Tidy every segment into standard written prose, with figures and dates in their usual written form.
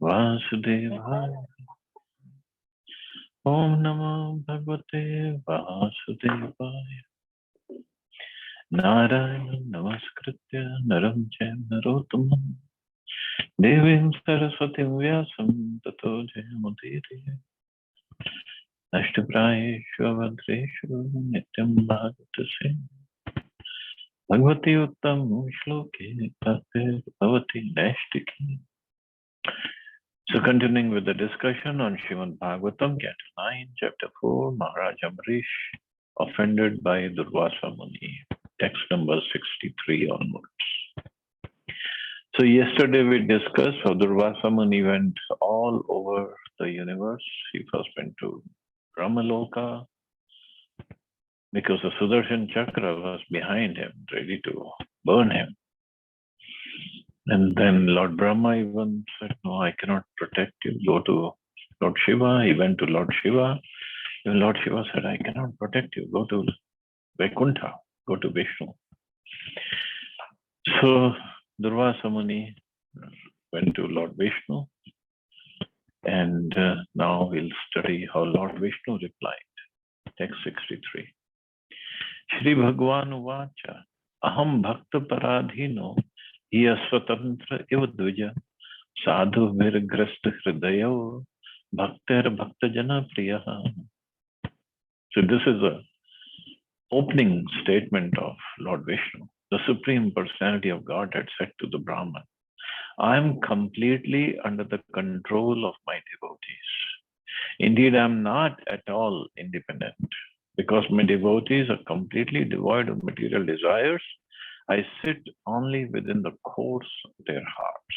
Vasudevaya. Om Namo Bhagavate Vasudevaya. Narayana Namaskritya Naram Chaim Narottamam Devim Saraswatim Vyasam Tato Jayamudiriya Ashtaprayeshu Avadreshu Nityam Bhagavate Bhagavati Uttam Shloke Bhaktir Bhavati Nashtiki. So continuing with the discussion on Srimad Bhagavatam, Canto 9, Chapter 4, Maharaj Amrish, offended by Durvasa Muni, text number 63 onwards. So yesterday we discussed how Durvasa Muni went all over the universe. He first went to Brahmaloka because the Sudarshan Chakra was behind him, ready to burn him. And then Lord Brahma even said, no, I cannot protect you. Go to Lord Shiva. He went to Lord Shiva. Even Lord Shiva said, I cannot protect you. Go to Vaikuntha. Go to Vishnu. So Durvasa Muni went to Lord Vishnu. And now we'll study how Lord Vishnu replied. Text 63. Shri Bhagwan Uvacha Aham Bhakta Paradhino Yasvatantra Ivadvija Sadhu Virgrasta Hridayo Bhakter Bhakta Jana Priyaha. So this is the opening statement of Lord Vishnu. The Supreme Personality of Godhead said to the Brahman, I am completely under the control of my devotees. Indeed, I am not at all independent. Because my devotees are completely devoid of material desires, I sit only within the course of their hearts.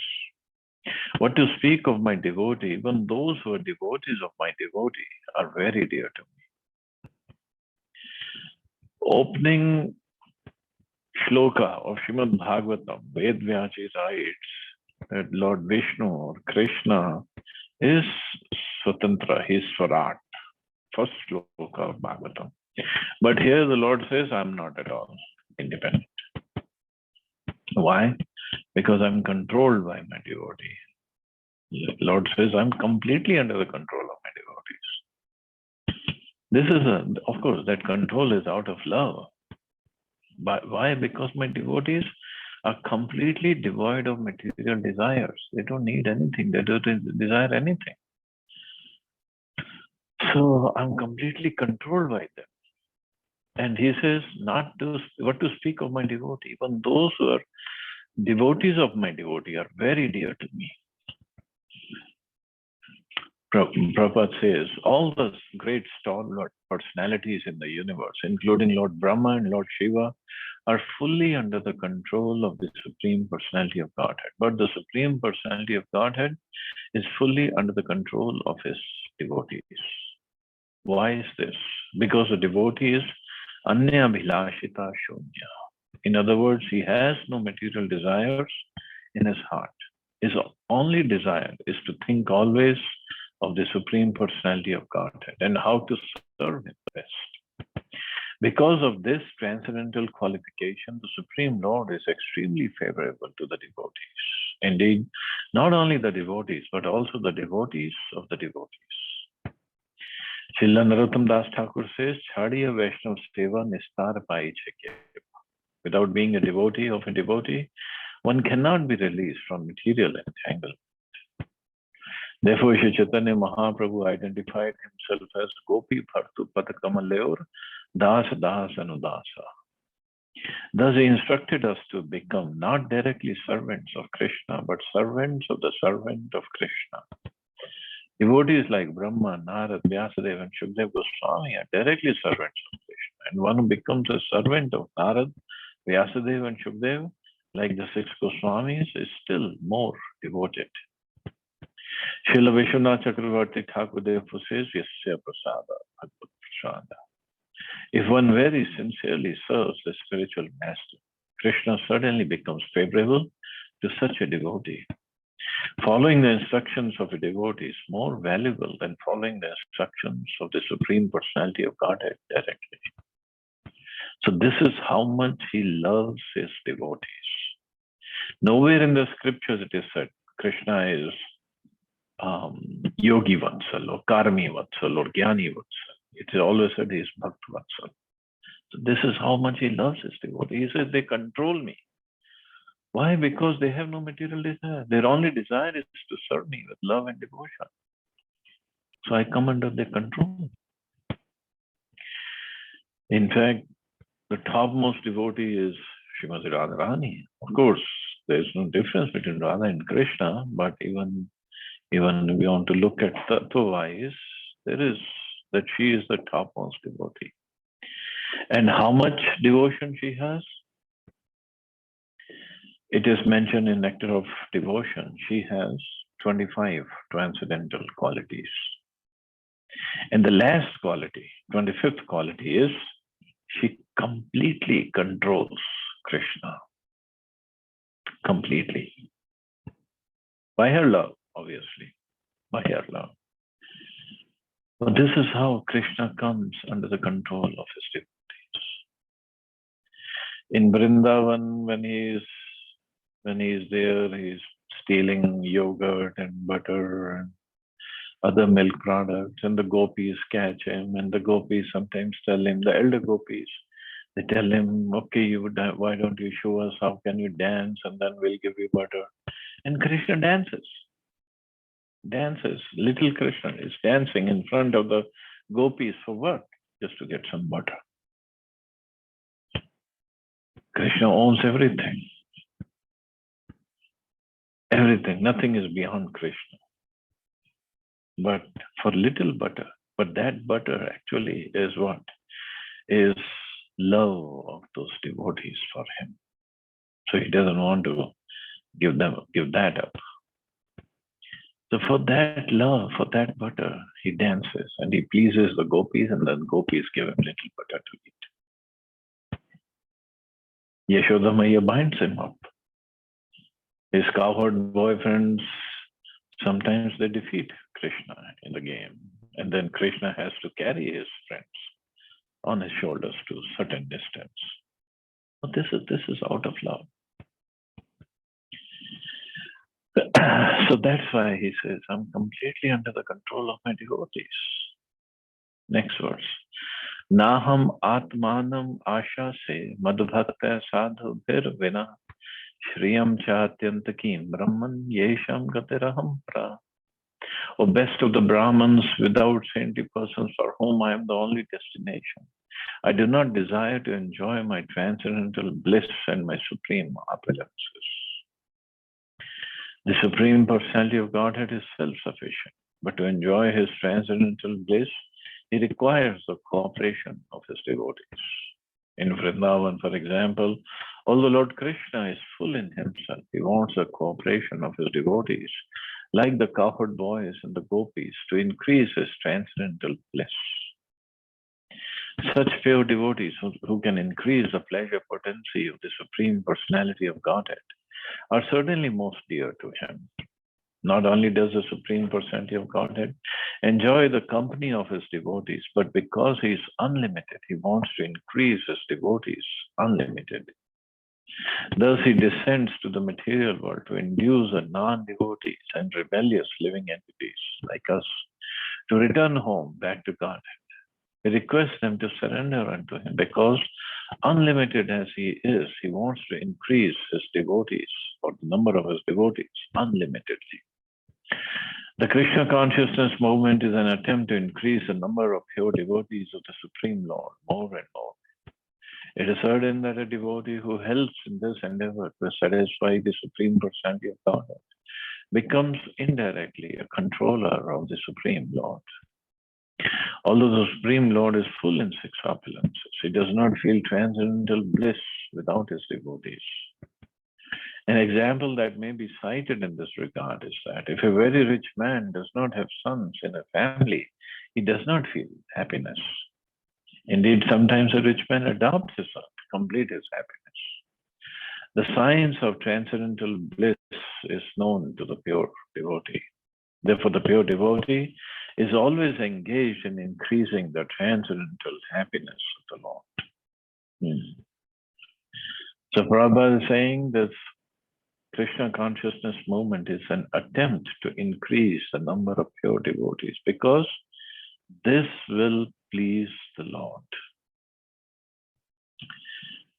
What to speak of my devotee, even those who are devotees of my devotee are very dear to me. Opening shloka of Srimad Bhagavatam, Ved Vyachi writes that Lord Vishnu or Krishna is Swatantra, he is Swarat. First shloka of Bhagavatam. But here the Lord says, I'm not at all independent. Why? Because I'm controlled by my devotee. The Lord says, I'm completely under the control of my devotees. This is of course, that control is out of love. But why? Because my devotees are completely devoid of material desires. They don't need anything. They don't desire anything. So I'm completely controlled by them. And he says, not to what to speak of my devotee. Even those who are devotees of my devotee are very dear to me. Prabhupada says, all the great stalwart personalities in the universe, including Lord Brahma and Lord Shiva, are fully under the control of the Supreme Personality of Godhead. But the Supreme Personality of Godhead is fully under the control of his devotees. Why is this? Because the devotee is Anya Bhilashita Shunya. In other words, he has no material desires in his heart. His only desire is to think always of the Supreme Personality of Godhead and how to serve him best. Because of this transcendental qualification, the Supreme Lord is extremely favorable to the devotees. Indeed, not only the devotees, but also the devotees of the devotees. Srila Narottam Das Thakur says, Chhadiya Vaishnav Seva Nistar Pai Chekya. Without being a devotee of a devotee, one cannot be released from material entanglement. Therefore, Shri Chaitanya Mahaprabhu identified himself as Gopi Bhartu Patakamalayur Das Das Anudasa. Thus, he instructed us to become not directly servants of Krishna, but servants of the servant of Krishna. Devotees like Brahma, Narad, Vyasadeva, and Shukdev Goswami are directly servants of Krishna. And one who becomes a servant of Narad, Vyasadeva, and Shukdev, like the six Goswamis, is still more devoted. Srila Vishwanath Chakravarti Thakur Dev says, Yasya Prasada, Bhagavad Prasada. If one very sincerely serves the spiritual master, Krishna certainly becomes favorable to such a devotee. Following the instructions of a devotee is more valuable than following the instructions of the Supreme Personality of Godhead directly. So this is how much he loves his devotees. Nowhere in the scriptures it is said Krishna is Yogi Vatsal or Karmi Vatsal or Jnani Vatsal. It is always said he is Bhakt Vatsal. So this is how much he loves his devotee. He says they control me. Why? Because they have no material desire. Their only desire is to serve me with love and devotion. So I come under their control. In fact, the topmost devotee is Srimati Radharani. Of course, there's no difference between Radha and Krishna, but even if we want to look at tattva-wise, there is that she is the topmost devotee. And how much devotion she has? It is mentioned in Nectar of Devotion. She has 25 transcendental qualities. And the last quality, 25th quality, is she completely controls Krishna. Completely. By her love, obviously. By her love. But this is how Krishna comes under the control of his devotees. In Vrindavan, when he is there, he's stealing yogurt and butter and other milk products, and the gopis catch him, and the gopis sometimes tell him, the elder gopis, they tell him, okay, why don't you show us how can you dance, and then we'll give you butter. And Krishna dances. Little Krishna is dancing in front of the gopis for what? Just to get some butter. Krishna owns everything. Everything. Nothing is beyond Krishna. But for little butter, but that butter actually is what? Is love of those devotees for him. So he doesn't want to give that up. So for that love, for that butter, he dances and he pleases the gopis, and then gopis give him little butter to eat. Yashoda Maya binds him up. His cowherd boyfriends, sometimes they defeat Krishna in the game, and then Krishna has to carry his friends on his shoulders to a certain distance. But this is out of love. So that's why he says, I'm completely under the control of my devotees. Next verse. Naham atmanam asha se madhbhakta sadhu bhir vina shriyam chatyantakim brahman yesham gatiraham pra. O best of the Brahmins, without saintly persons for whom I am the only destination, I do not desire to enjoy my transcendental bliss and my supreme opulences. The Supreme Personality of Godhead is self-sufficient, but to enjoy his transcendental bliss, he requires the cooperation of his devotees. In Vrindavan, for example, although Lord Krishna is full in himself, he wants the cooperation of his devotees, like the cowherd boys and the gopis, to increase his transcendental bliss. Such pure devotees who can increase the pleasure potency of the Supreme Personality of Godhead are certainly most dear to him. Not only does the Supreme Personality of Godhead enjoy the company of his devotees, but because he is unlimited, he wants to increase his devotees unlimited. Thus, he descends to the material world to induce the non-devotees and rebellious living entities like us to return home back to Godhead. He requests them to surrender unto him because, unlimited as he is, he wants to increase his devotees or the number of his devotees unlimitedly. The Krishna consciousness movement is an attempt to increase the number of pure devotees of the Supreme Lord more and more. It is certain that a devotee who helps in this endeavor to satisfy the Supreme Personality of Godhead becomes indirectly a controller of the Supreme Lord. Although the Supreme Lord is full in six opulences, he does not feel transcendental bliss without his devotees. An example that may be cited in this regard is that if a very rich man does not have sons in a family, he does not feel happiness. Indeed, sometimes a rich man adopts a son to complete his happiness. The science of transcendental bliss is known to the pure devotee. Therefore, the pure devotee is always engaged in increasing the transcendental happiness of the Lord. So Prabhupada is saying this Krishna consciousness movement is an attempt to increase the number of pure devotees because this will please the Lord.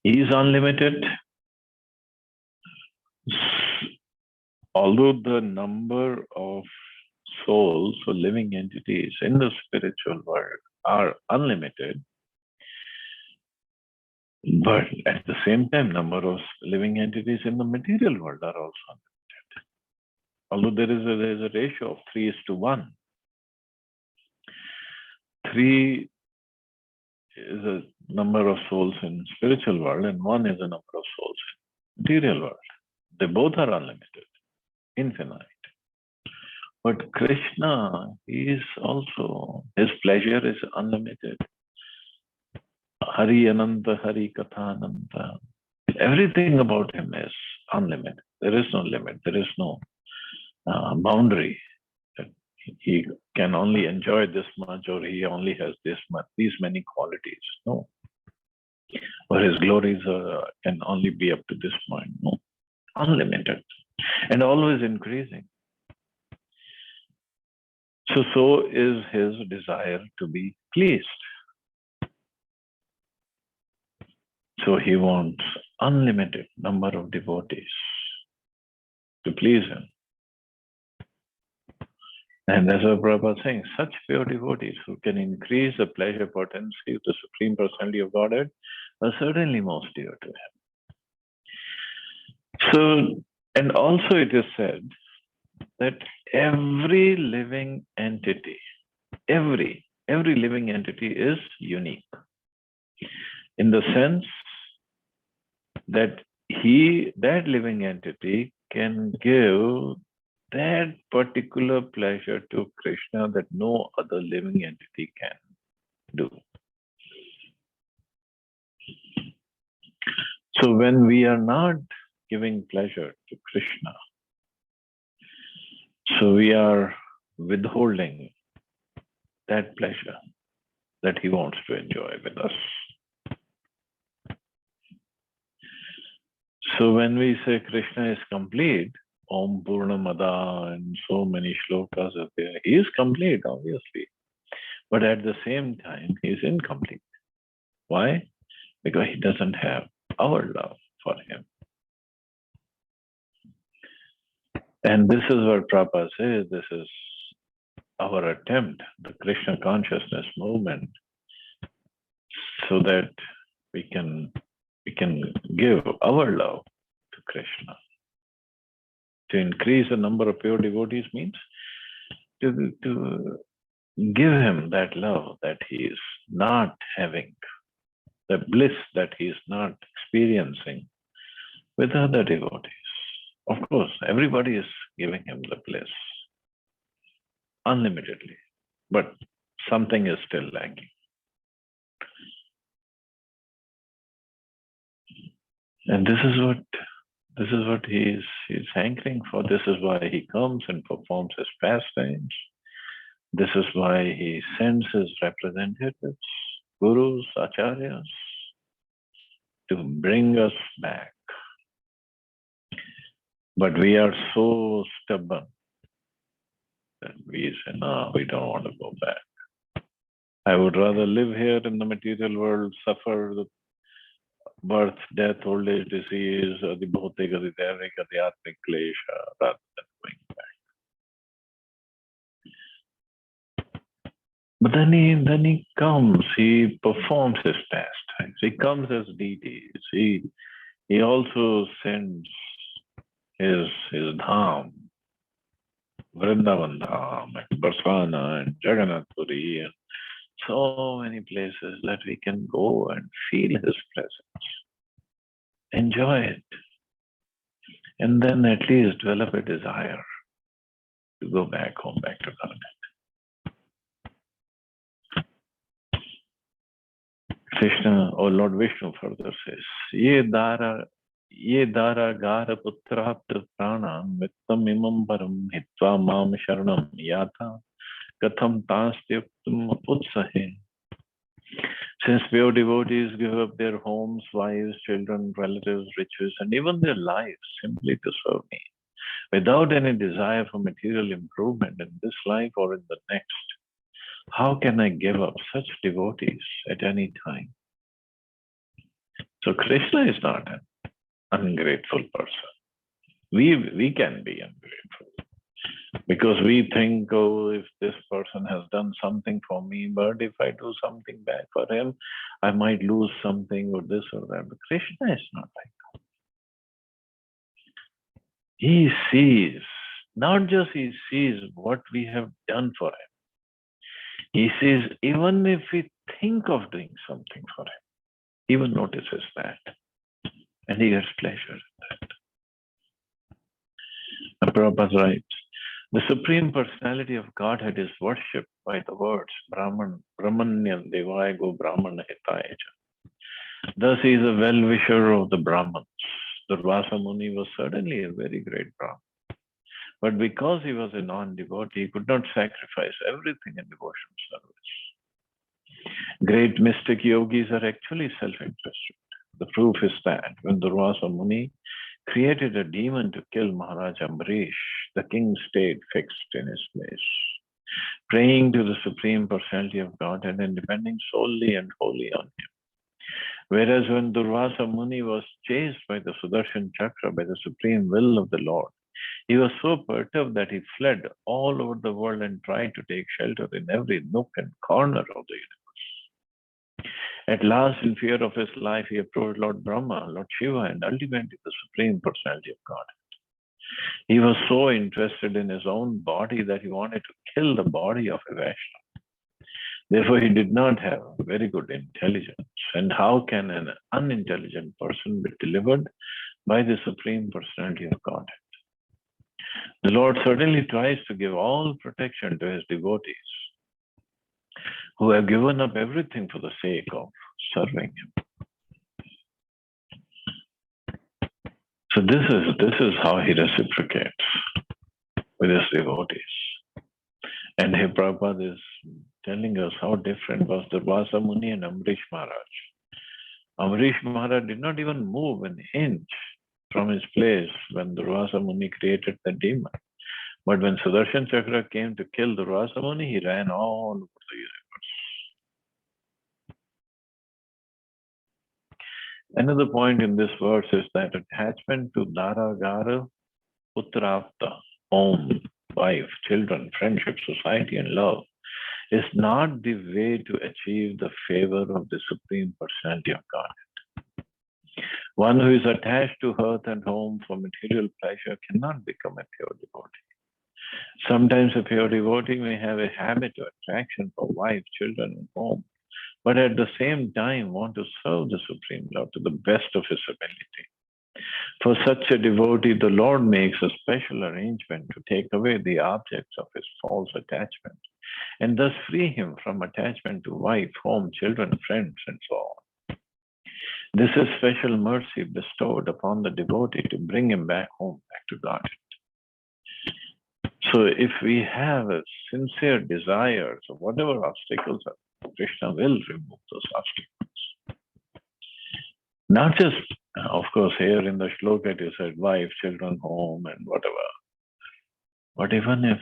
He is unlimited. Although the number of souls or living entities in the spiritual world are unlimited, but at the same time, number of living entities in the material world are also unlimited. Although there is a ratio of 3:1. 3 is a number of souls in spiritual world and 1 is a number of souls in material world. They both are unlimited, infinite. But Krishna is also, his pleasure is unlimited. Hari Ananta, Hari Katha Ananta. Everything about him is unlimited. There is no limit. There is no boundary. He can only enjoy this much or he only has this much, these many qualities. No. Or his glories can only be up to this point. No. Unlimited. And always increasing. So is his desire to be pleased. So he wants unlimited number of devotees to please him. And as our Prabhupada is saying, such pure devotees who can increase the pleasure potency of the Supreme Personality of Godhead are certainly most dear to him. So, and also it is said that every living entity, every living entity is unique in the sense that that living entity can give that particular pleasure to Krishna that no other living entity can do. So when we are not giving pleasure to Krishna, so we are withholding that pleasure that he wants to enjoy with us. So when we say Krishna is complete, Om Purnamada and so many shlokas are there, he is complete, obviously. But at the same time, he is incomplete. Why? Because he doesn't have our love for him. And this is what Prabhupada says, this is our attempt, the Krishna consciousness movement, so that we can give our love to Krishna. To increase the number of pure devotees means to give him that love that he is not having, the bliss that he is not experiencing with other devotees. Of course, everybody is giving him the bliss unlimitedly, but something is still lacking. And this is what he is hankering for. This is why he comes and performs his pastimes. This is why he sends his representatives, gurus, acharyas, to bring us back. But we are so stubborn that we say, no, we don't want to go back. I would rather live here in the material world, suffer the birth, death, old age, disease, the bhautik, the daivic, the atmic klesha, rather than going back. But then he comes, he performs his pastimes, he comes as deities, he also sends his dham, Vrindavan Dham, and Barsana, and Jagannath Puri, and so many places that we can go and feel his presence, enjoy it, and then at least develop a desire to go back home, back to Godhead. Krishna or Lord Vishnu further says, Ye dara gara putrapta prana mittam imam param hitva mam sharanam yatha katham tastyuktam utsahe. Since pure devotees give up their homes, wives, children, relatives, riches, and even their lives simply to serve me, without any desire for material improvement in this life or in the next, how can I give up such devotees at any time? So Krishna is not an ungrateful person. We can be ungrateful because we think, oh, if this person has done something for me, but if I do something back for him, I might lose something or this or that. But Krishna is not like that. He sees, not just he sees what we have done for him. He sees even if we think of doing something for him, he even notices that. And he gets pleasure in that. And Prabhupada writes, the Supreme Personality of Godhead is worshipped by the words Brahman, Brahmanyan Devaya Go Brahmana Hitaya. Thus he is a well-wisher of the Brahmins. Durvasa Muni was certainly a very great Brahman. But because he was a non-devotee, he could not sacrifice everything in devotional service. Great mystic yogis are actually self-interested. The proof is that when Durvasa Muni created a demon to kill Maharaj Ambarish, the king stayed fixed in his place, praying to the Supreme Personality of Godhead and depending solely and wholly on him. Whereas when Durvasa Muni was chased by the Sudarshan Chakra, by the supreme will of the Lord, he was so perturbed that he fled all over the world and tried to take shelter in every nook and corner of the universe. At last, in fear of his life, he approached Lord Brahma, Lord Shiva, and ultimately the Supreme Personality of Godhead. He was so interested in his own body that he wanted to kill the body of a Vaishnava. Therefore, he did not have very good intelligence. And how can an unintelligent person be delivered by the Supreme Personality of Godhead? The Lord certainly tries to give all protection to his devotees who have given up everything for the sake of serving him. So this is how he reciprocates with his devotees. And here Prabhupada is telling us how different was Durvasa Muni and Ambarish Maharaj. Ambarish Maharaj did not even move an inch from his place when Durvasa Muni created the demon. But when Sudarshan Chakra came to kill Durvasa Muni, he ran all over the universe. Another point in this verse is that attachment to Dara Gara, Putrapta, home, wife, children, friendship, society, and love is not the way to achieve the favor of the Supreme Personality of God. One who is attached to earth and home for material pleasure cannot become a pure devotee. Sometimes a pure devotee may have a habit or attraction for wife, children, and home, but at the same time want to serve the Supreme Lord to the best of his ability. For such a devotee, the Lord makes a special arrangement to take away the objects of his false attachment and thus free him from attachment to wife, home, children, friends, and so on. This is special mercy bestowed upon the devotee to bring him back home, back to God. So if we have a sincere desire, so whatever obstacles are, Krishna will remove those obstacles. Not just, of course, here in the shloka you said wife, children, home, and whatever. But even if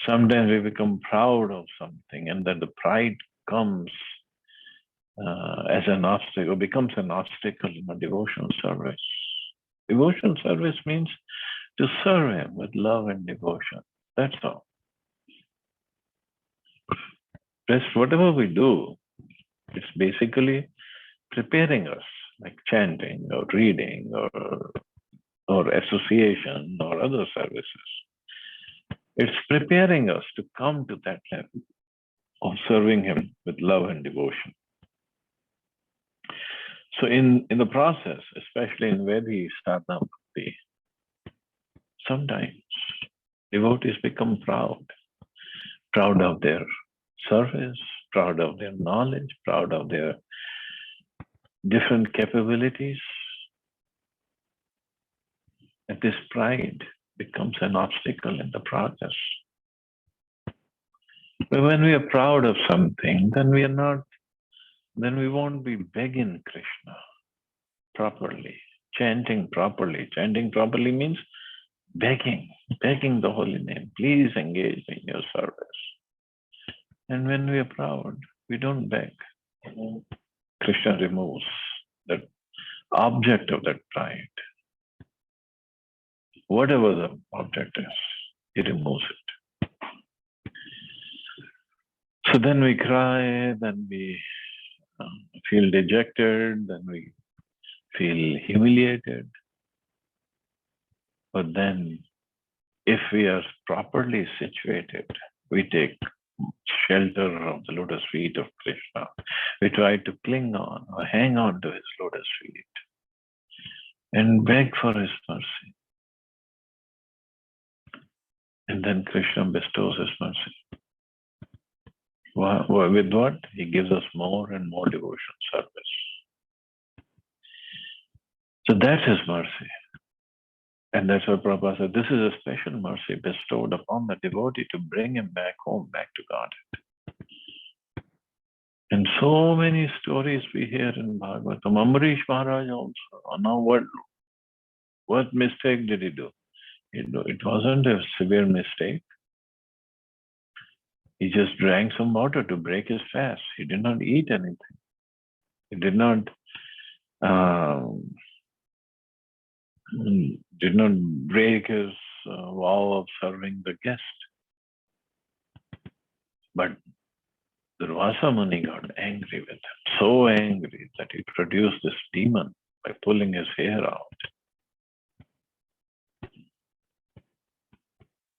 sometimes we become proud of something and then the pride comes as an obstacle, becomes an obstacle in a devotional service. Devotional service means to serve him with love and devotion. That's all. Rest, whatever we do, it's basically preparing us, like chanting or reading or association or other services. It's preparing us to come to that level of serving him with love and devotion. So in the process, especially in Vedi sadhana bhakti, sometimes devotees become proud of their service, proud of their knowledge, proud of their different capabilities. And this pride becomes an obstacle in the process. But when we are proud of something, then we are not then we won't be begging Krishna properly, chanting properly. Chanting properly means begging the holy name. Please engage in your service. And when we are proud, we don't beg. Krishna removes that object of that pride. Whatever the object is, he removes it. So then we cry, then we feel dejected, then we feel humiliated. But then, if we are properly situated, we take shelter of the lotus feet of Krishna. We try to cling on or hang on to his lotus feet and beg for his mercy. And then Krishna bestows his mercy. With what? He gives us more and more devotion service. So that's his mercy. And that's what Prabhupada said. This is a special mercy bestowed upon the devotee to bring him back home, back to God. And so many stories we hear in Bhagavatam. Ambarish Maharaj also. Now what mistake did he do? It wasn't a severe mistake. He just drank some water to break his fast. He did not eat anything. He did not break his vow of serving the guest. But Durvasa Muni got angry with him, so angry that he produced this demon by pulling his hair out.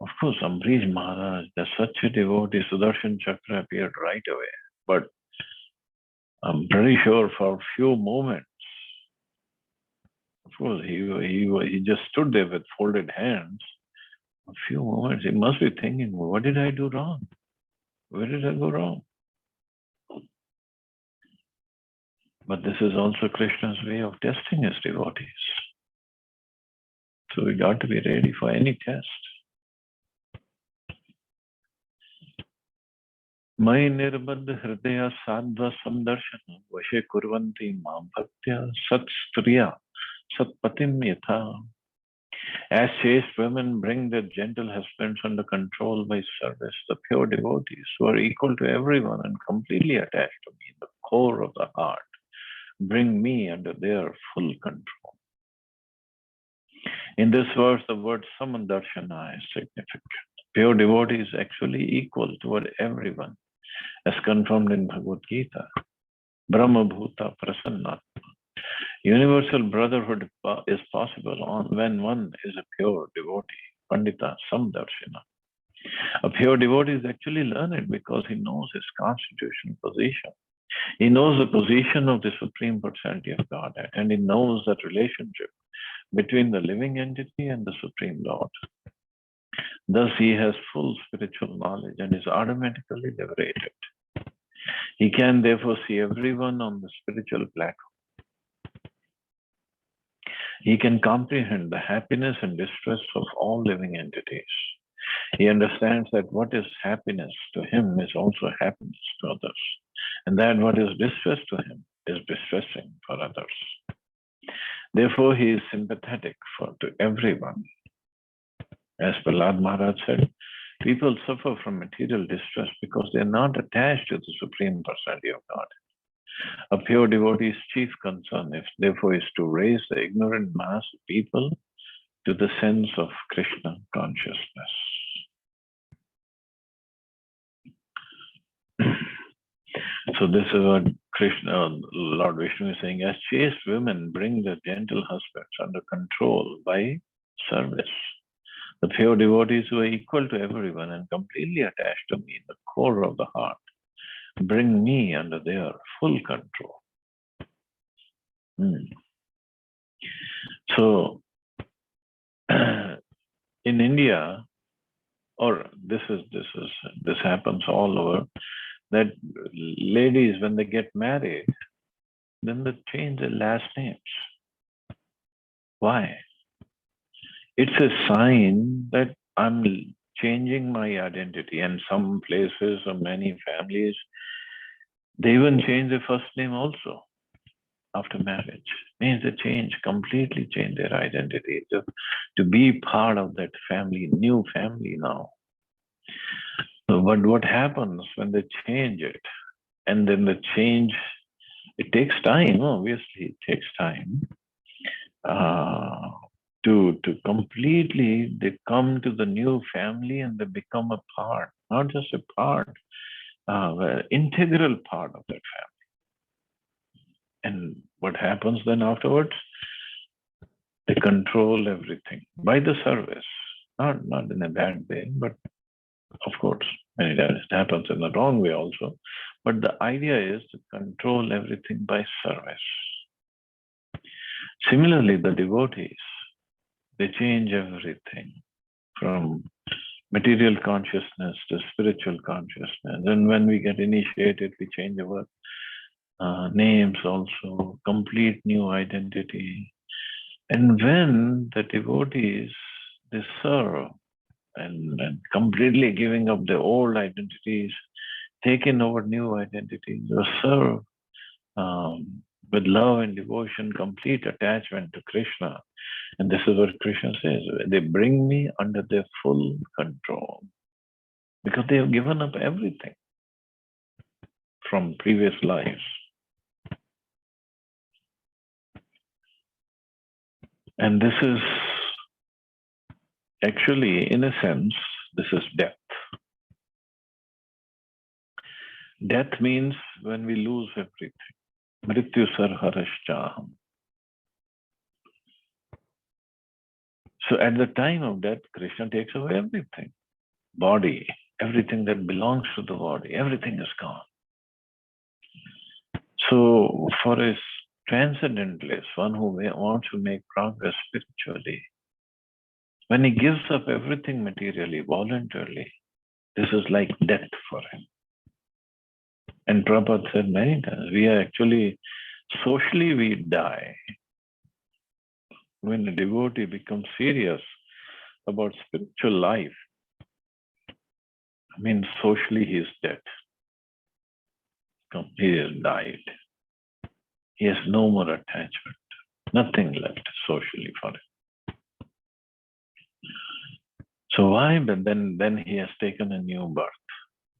Of course, Ambarish Maharaj, there's such a devotee, Sudarshan Chakra appeared right away. But I'm pretty sure for a few moments, of course, he just stood there with folded hands. A few moments, he must be thinking, what did I do wrong? Where did I go wrong? But this is also Krishna's way of testing his devotees. So we got to be ready for any test. Mai nirbandha hridaya sadva samdarshana vashe kurvanti mam bhaktya sat striya sat patim yatha. As chaste women bring their gentle husbands under control by service, the pure devotees who are equal to everyone and completely attached to me, the core of the heart, bring me under their full control. In this verse, the word samandarshana is significant. Pure devotee is actually equal toward everyone, as confirmed in Bhagavad Gita. Brahma Bhuta Prasannatma. Universal brotherhood is possible when one is a pure devotee, Pandita Samdarshana. A pure devotee is actually learned because he knows his constitutional position. He knows the position of the Supreme Personality of Godhead, and he knows that relationship between the living entity and the Supreme Lord. Thus, he has full spiritual knowledge and is automatically liberated. He can therefore see everyone on the spiritual platform. He can comprehend the happiness and distress of all living entities. He understands that what is happiness to him is also happiness to others, and that what is distress to him is distressing for others. Therefore, he is sympathetic to everyone. As Prahlad Maharaj said, people suffer from material distress because they are not attached to the Supreme Personality of God. A pure devotee's chief concern, therefore, is to raise the ignorant mass of people to the sense of Krishna consciousness. So this is what Lord Vishnu is saying, as chaste women bring their gentle husbands under control by service. The pure devotees who are equal to everyone and completely attached to me in the core of the heart bring me under their full control. So in India, or this happens all over, that ladies, when they get married, then they change their last names. Why? It's a sign that I'm changing my identity. And some places or many families, They even change their first name also after marriage. Means they completely change their identity to be part of that family, new family now. But what happens when they change it? And then the change, it takes time, obviously, it takes time. To completely, they come to the new family and they become a part, not just a part, integral part of that family. And what happens then afterwards? They control everything by the service, not in a bad way, but of course, many times it happens in the wrong way also. But the idea is to control everything by service. Similarly, the devotees, they change everything from material consciousness to spiritual consciousness. And when we get initiated, we change our names also, complete new identity. And when the devotees, they serve and completely giving up the old identities, taking over new identities, or serve with love and devotion, complete attachment to Krishna. And this is what Krishna says, they bring me under their full control because they have given up everything from previous lives. And this is actually, in a sense, this is death. Death means when we lose everything. Mrityu sarharashchaham. So at the time of death, Krishna takes away everything. Body, everything that belongs to the body, everything is gone. So for a transcendentalist, one who wants to make progress spiritually, when he gives up everything materially, voluntarily, this is like death for him. And Prabhupada said many times, we are actually, socially we die. When a devotee becomes serious about spiritual life, I mean, socially he is dead. He has died. He has no more attachment, nothing left socially for him. So why? But then he has taken a new birth.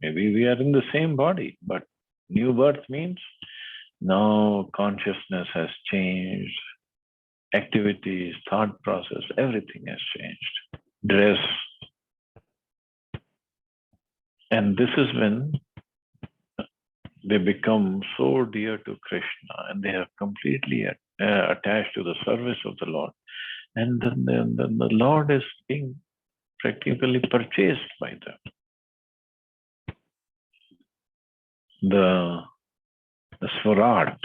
Maybe we are in the same body, but new birth means now consciousness has changed, activities, thought process, everything has changed. Dress. And this is when they become so dear to Krishna and they are completely attached to the service of the Lord. And then the Lord is being practically purchased by them. The Swaraj,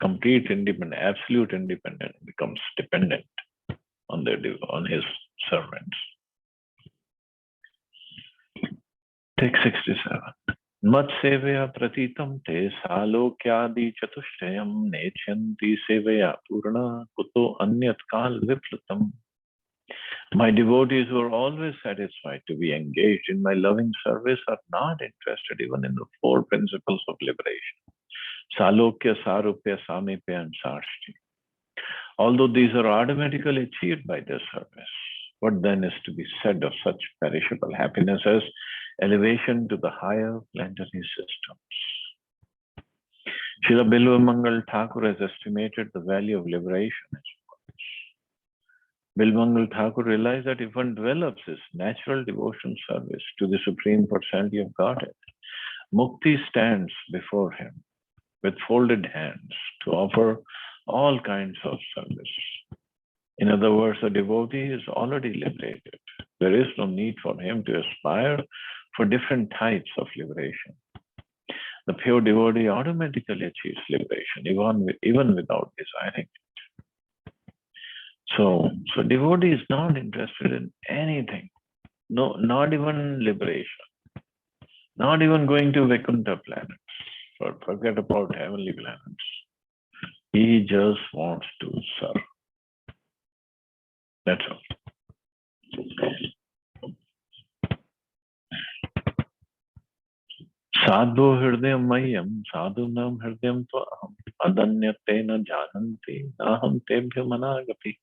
complete independent, absolute independent, becomes dependent on his servants. Take 67. Mat sevaya pratitam te salokyadi chatushayam nechanti sevaya purna kuto anyat kal viplutam. My devotees who are always satisfied to be engaged in my loving service are not interested even in the four principles of liberation. Salokya, Sarupya, Samipya, and Sarshti. Although these are automatically achieved by their service, what then is to be said of such perishable happiness as elevation to the higher planetary systems? Srila Bilva Mangal Thakur has estimated the value of liberation as follows. Bilmangal Thakur realized that if one develops his natural devotion service to the Supreme Personality of Godhead, Mukti stands before him with folded hands to offer all kinds of service. In other words, the devotee is already liberated. There is no need for him to aspire for different types of liberation. The pure devotee automatically achieves liberation, even without desiring it. So devotee is not interested in anything. No, not even liberation. Not even going to Vaikuntha planets. Forget about heavenly planets. He just wants to serve. That's all. Sadhu hridayam mayam, sadhunam hridayam tvaham, adanyate na jananti, naham tebhya managapi.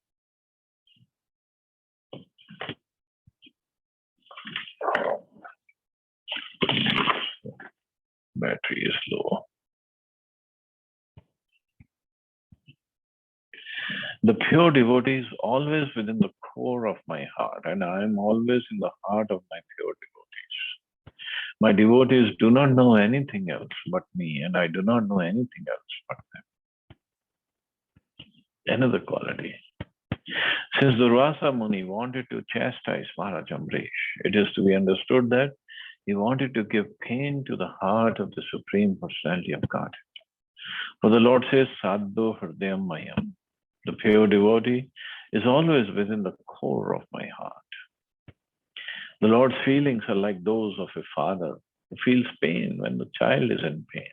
Battery is low. The pure devotee is always within the core of my heart, and I am always in the heart of my pure devotees. My devotees do not know anything else but me, and I do not know anything else but them. Another quality. Since Durvasa Muni wanted to chastise Maharaj Amrish, it is to be understood that he wanted to give pain to the heart of the Supreme Personality of God. For the Lord says, Sadhu Hridayam Mayam. The pure devotee is always within the core of my heart. The Lord's feelings are like those of a father who feels pain when the child is in pain.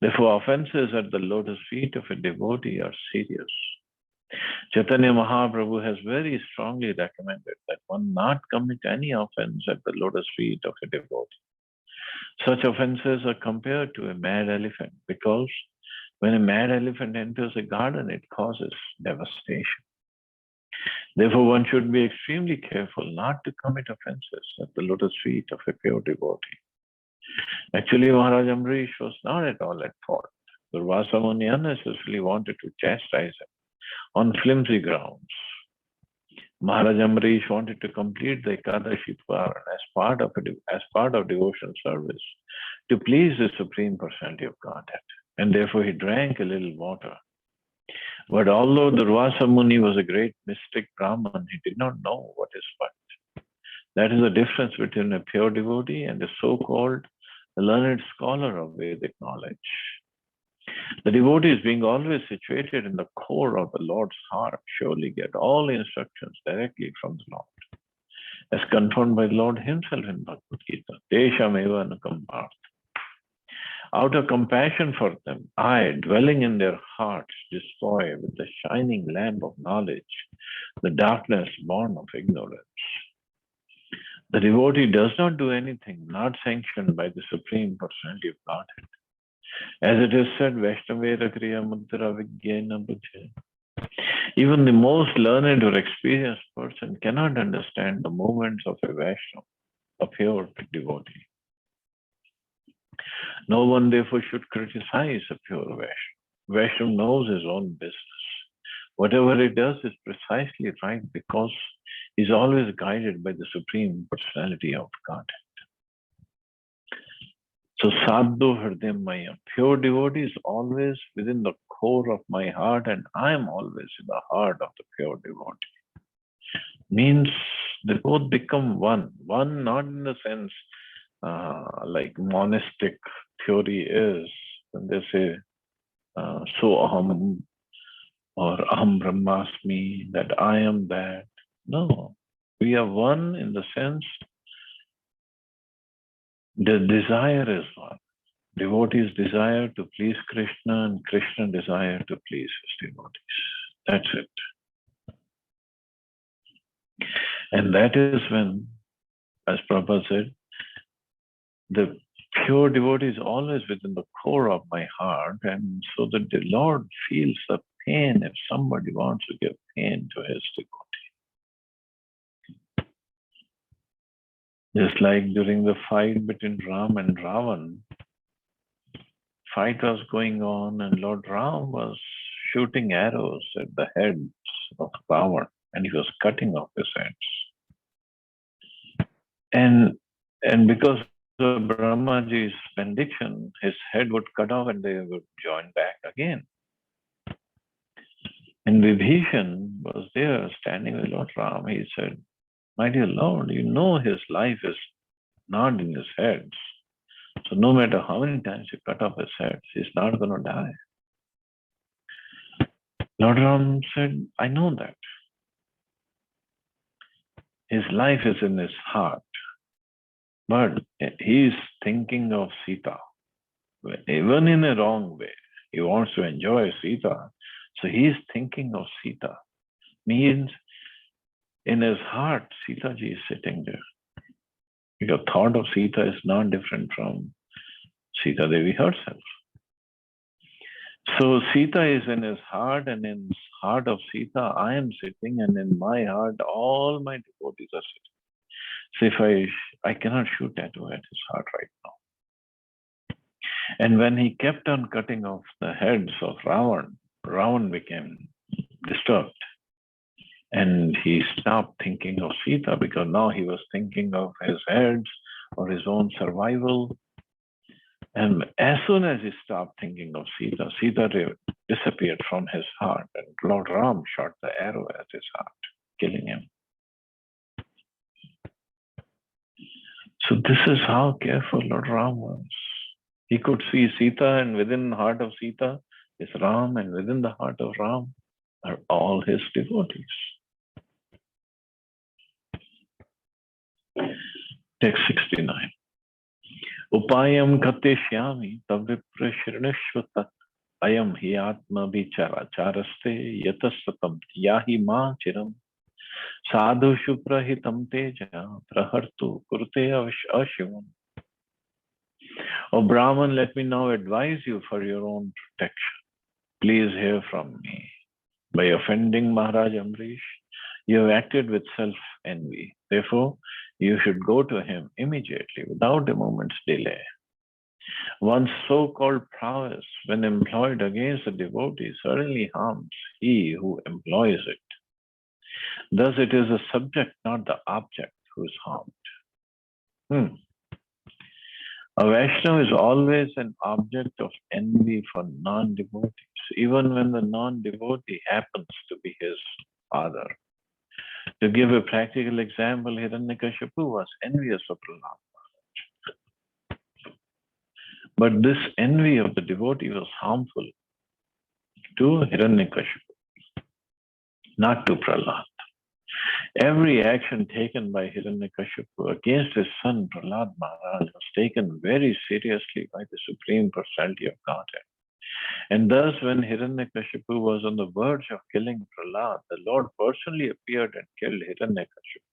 Therefore, offenses at the lotus feet of a devotee are serious. Chaitanya Mahaprabhu has very strongly recommended that one not commit any offense at the lotus feet of a devotee. Such offenses are compared to a mad elephant because when a mad elephant enters a garden, it causes devastation. Therefore, one should be extremely careful not to commit offenses at the lotus feet of a pure devotee. Actually, Maharaj Amrish was not at all at fault. Durvasa Muni unnecessarily wanted to chastise him on flimsy grounds. Maharaj Amrish wanted to complete the Ekadashi Paran as part of devotional service to please the Supreme Personality of Godhead, and therefore he drank a little water. But although Durvasa Muni was a great mystic Brahman, he did not know what is what. That is the difference between a pure devotee and a so-called learned scholar of Vedic knowledge. The devotees, being always situated in the core of the Lord's heart, surely get all instructions directly from the Lord, as confirmed by the Lord himself in Bhagavad Gita. Desham eva anukamparth. Out of compassion for them, I, dwelling in their hearts, destroy with the shining lamp of knowledge the darkness born of ignorance. The devotee does not do anything not sanctioned by the Supreme Personality of Godhead. As it is said, Vaishnavera Kriya Mudra Vijnana Bhuje. Even the most learned or experienced person cannot understand the movements of a Vaishnava, a pure devotee. No one therefore should criticize a pure Vaishnava. Vaishnava knows his own business. Whatever he does is precisely right because he is always guided by the Supreme Personality of Godhead. So Sadhu Hridayam Mayam, pure devotee is always within the core of my heart, and I am always in the heart of the pure devotee. Means they both become one. One not in the sense like monastic theory is, when they say so aham or aham brahmasmi, that I am that. No, we are one in the sense the desire is one. Devotees desire to please Krishna and Krishna desire to please his devotees. That's it. And that is when, as Prabhupada said, the pure devotee is always within the core of my heart, and so that the Lord feels the pain if somebody wants to give pain to his devotee. Just like during the fight between Ram and Ravan, fight was going on and Lord Ram was shooting arrows at the heads of Ravan, and he was cutting off his heads. And because of Brahmaji's benediction, his head would cut off and they would join back again. And Vibhishan was there standing with Lord Ram. He said, my dear Lord, you know his life is not in his head. So no matter how many times you cut off his head, he's not going to die. Lord Ram said, I know that. His life is in his heart. But he is thinking of Sita, even in a wrong way. He wants to enjoy Sita. So he is thinking of Sita. Means in his heart, Sita ji is sitting there. Your thought of Sita is not different from Sita Devi herself. So Sita is in his heart, and in the heart of Sita, I am sitting, and in my heart, all my devotees are sitting. So if I cannot shoot tattoo at his heart right now. And when he kept on cutting off the heads of Ravan became disturbed. And he stopped thinking of Sita because now he was thinking of his heads or his own survival. And as soon as he stopped thinking of Sita, Sita disappeared from his heart, and Lord Ram shot the arrow at his heart, killing him. So this is how careful Lord Ram was. He could see Sita, and within the heart of Sita is Ram, and within the heart of Ram are all his devotees. Text 69. Upayam katishyami tavipra shrinishvata ayam hi atma vichara charaste yatasatam yahi ma chiram sadhu shuprahitam teja prahartu kurte ashivam. O Brahman, let me now advise you for your own protection. Please hear from me. By offending Maharaj Amrish, you have acted with self-envy. Therefore, you should go to him immediately without a moment's delay. One's so-called prowess, when employed against a devotee, certainly harms he who employs it. Thus, it is the subject, not the object, who is harmed. A Vaishnava is always an object of envy for non-devotees, even when the non-devotee happens to be his father. To give a practical example, Hiranyakashipu was envious of Prahlad. But this envy of the devotee was harmful to Hiranyakashipu, not to Prahlad. Every action taken by Hiranyakashipu against his son Prahlad Maharaj was taken very seriously by the Supreme Personality of Godhead. And thus, when Hiranyakashipu was on the verge of killing Prahlad, the Lord personally appeared and killed Hiranyakashipu.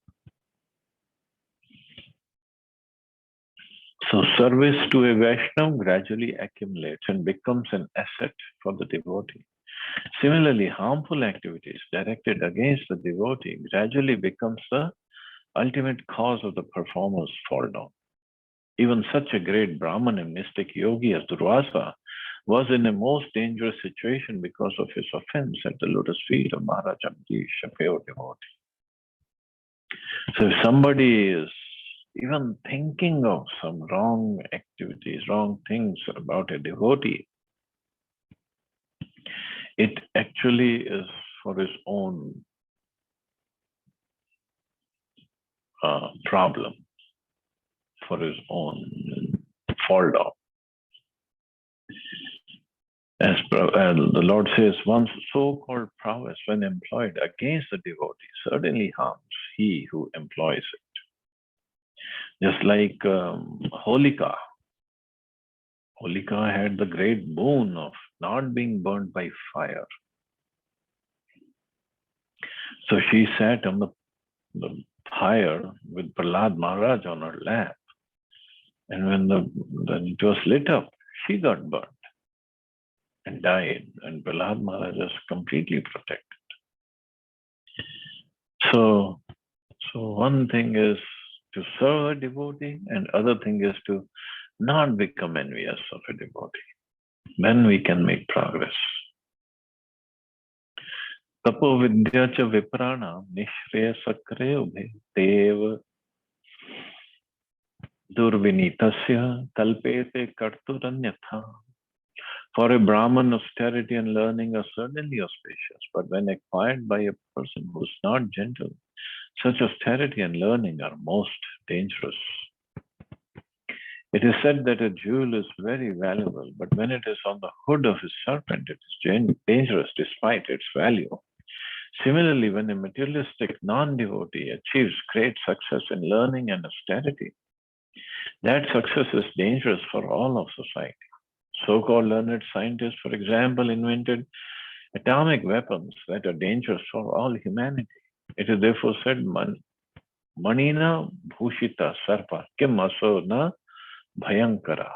So service to a Vaishnava gradually accumulates and becomes an asset for the devotee. Similarly, harmful activities directed against the devotee gradually becomes the ultimate cause of the performer's fall down. Even such a great Brahman and mystic yogi as Durvasa was in a most dangerous situation because of his offense at the lotus feet of Maharaj Amrish, a pure devotee. So if somebody is even thinking of some wrong activities, wrong things about a devotee, it actually is for his own problem, for his own fall down. As the Lord says, one's so-called prowess, when employed against the devotee, certainly harms he who employs it. Just like Holika. Holika had the great boon of not being burnt by fire. So she sat on the fire with Prahlad Maharaj on her lap. And when it was lit up, she got burnt and died. And Prahlad Maharaj was completely protected. So one thing is to serve a devotee, and other thing is to not become envious of a devotee. Then we can make progress. Tapo vidya cha viprana nishreya sakre ubhe dev durvinitasya kalpete karturanyatha. For a Brahman, austerity and learning are certainly auspicious, but when acquired by a person who is not gentle, such austerity and learning are most dangerous. It is said that a jewel is very valuable, but when it is on the hood of a serpent, it is dangerous despite its value. Similarly, when a materialistic non-devotee achieves great success in learning and austerity, that success is dangerous for all of society. So-called learned scientists, for example, invented atomic weapons that are dangerous for all humanity. It is therefore said, Manina bhushita sarpa kim aso na bhayankara.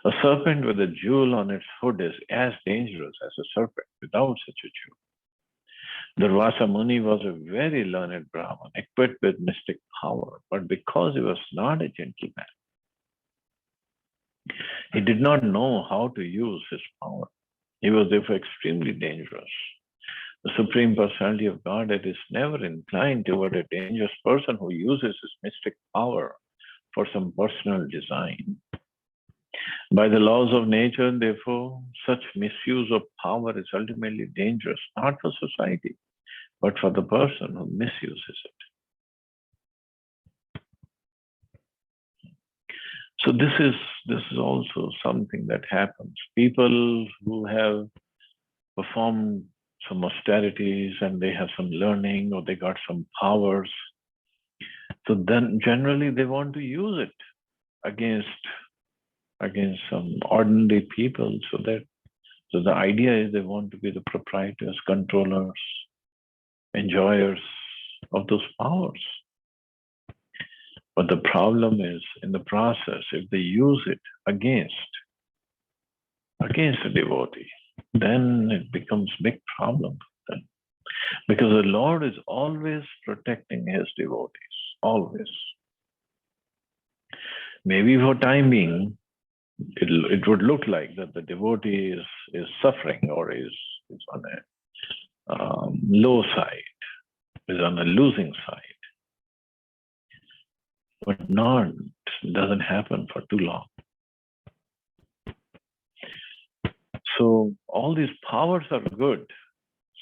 A serpent with a jewel on its hood is as dangerous as a serpent without such a jewel. Durvasa Muni was a very learned Brahmin, equipped with mystic power, but because he was not a gentleman, he did not know how to use his power. He was therefore extremely dangerous. The Supreme Personality of Godhead is never inclined toward a dangerous person who uses his mystic power for some personal design. By the laws of nature, therefore, such misuse of power is ultimately dangerous, not for society, but for the person who misuses it. So this is also something that happens. People who have performed some austerities and they have some learning or they got some powers, so then generally they want to use it against some ordinary people. So the idea is they want to be the proprietors, controllers, enjoyers of those powers. But the problem is, in the process, if they use it against a devotee, then it becomes a big problem for them. Because the Lord is always protecting his devotees, always. Maybe for time being, it would look like that the devotee is suffering or is on a low side, is on a losing side. But doesn't happen for too long. So all these powers are good.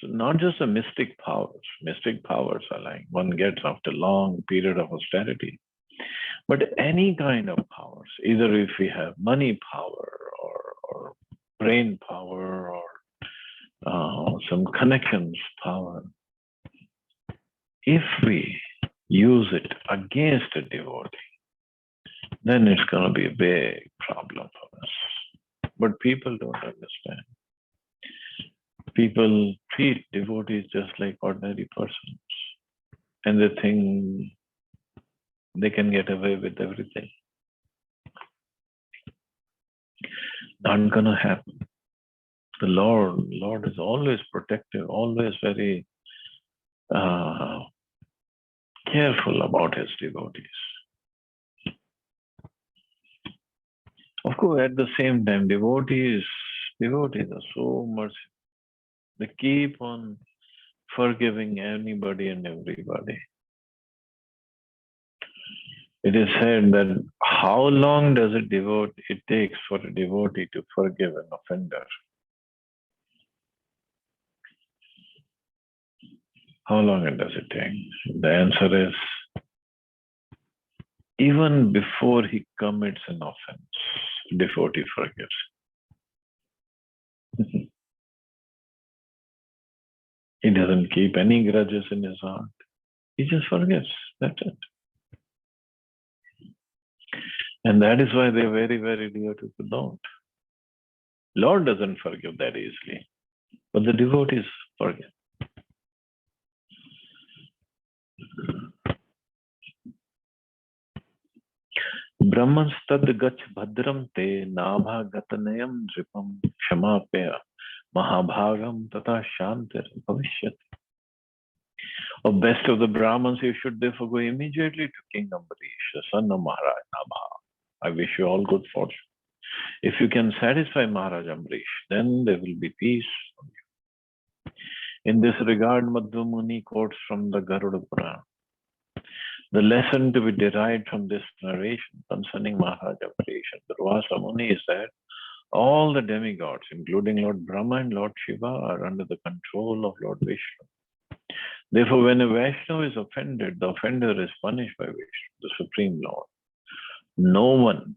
So not just the mystic powers. Mystic powers are like one gets after a long period of austerity. But any kind of powers, either if we have money power or brain power or some connections power, if we use it against a devotee, then it's going to be a big problem for us. But people don't understand. People treat devotees just like ordinary persons, and they think they can get away with everything. Not gonna happen. The Lord is always protective, always very careful about his devotees. Of course, at the same time, devotees are so merciful. They keep on forgiving anybody and everybody. It is said that how long does it takes for a devotee to forgive an offender? How long does it take? The answer is, even before he commits an offense, devotee forgives. He doesn't keep any grudges in his heart. He just forgives. That's it. And that is why they're very, very dear to the Lord. Lord doesn't forgive that easily, but the devotees forgive. Brahmanstad gach bhadram te nabha gatanayam dripam kshamapya mahabhagam tata shantir bhavishyat. O best of the Brahmins, you should therefore go immediately to King Ambarish, the son of Maharaj Nabha. I wish you all good fortune. If you can satisfy Maharaj Ambarish, then there will be peace from you. In this regard, Madhva Muni quotes from the Garuda Purana. The lesson to be derived from this narration concerning Maharaj Ambarish and Durvasa Muni is that all the demigods, including Lord Brahma and Lord Shiva, are under the control of Lord Vishnu. Therefore, when a Vaishnava is offended, the offender is punished by Vishnu, the Supreme Lord. No one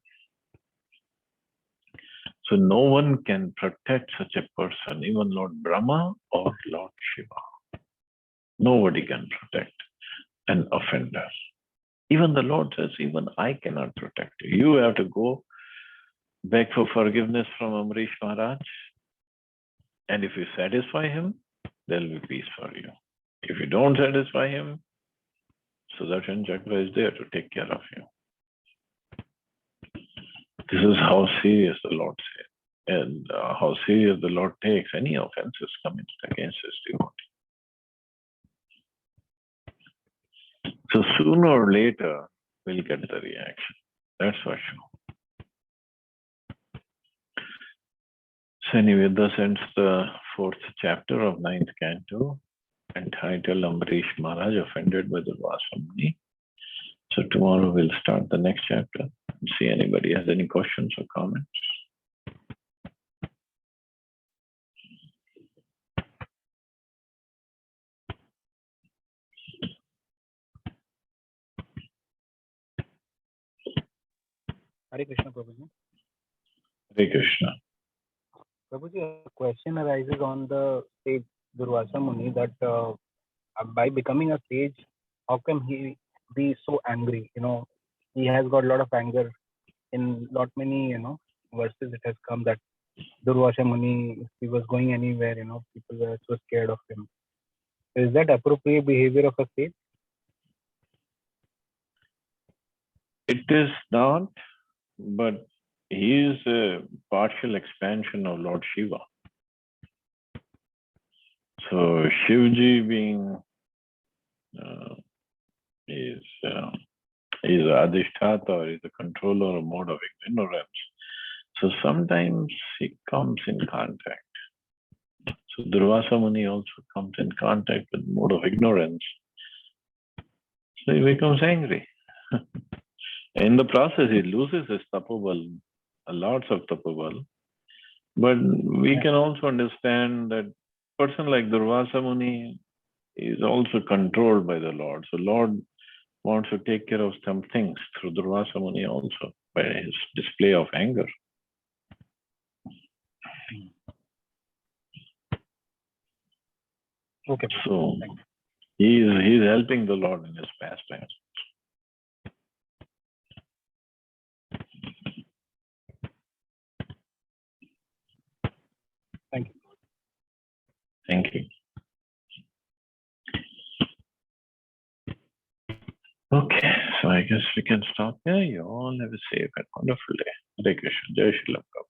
can protect such a person, even Lord Brahma or Lord Shiva. Nobody can protect an offender. Even the Lord says, even I cannot protect you. You have to go beg for forgiveness from Ambarish Maharaj. And if you satisfy him, there will be peace for you. If you don't satisfy him, Sudarshan Chakra is there to take care of you. This is how serious the Lord said, and how serious the Lord takes any offenses committed against his devotee. So sooner or later, we'll get the reaction. That's for sure. So anyway, thus ends the 4th chapter of 9th canto, entitled Ambarish Maharaj offended by the Vasamuni. So tomorrow we'll start the next chapter and see anybody has any questions or comments. Hare Krishna, Prabhuji. Hare Krishna. Prabhuji, a question arises on the sage Durvasa Muni that by becoming a sage, how can he be so angry? He has got a lot of anger. In lot many, verses it has come that Durvasa Muni, if he was going anywhere, people were so scared of him. Is that appropriate behavior of a sage? It is not, but he is a partial expansion of Lord Shiva. So Shivji being is Adhisthata, or is a controller or mode of ignorance. So sometimes he comes in contact. So Durvasa Muni also comes in contact with mode of ignorance. So he becomes angry. In the process, he loses his tapabal, lots of tapabal. But we can also understand that person like Durvasa Muni is also controlled by the Lord. So Lord wants to take care of some things through Durvasa Muni also by his display of anger. Okay. So he's helping the Lord in his pastimes. Thank you. Thank you. Okay, so I guess we can stop here. You all have a safe and wonderful day. Hare Krishna. Jai Shri Prabhupada.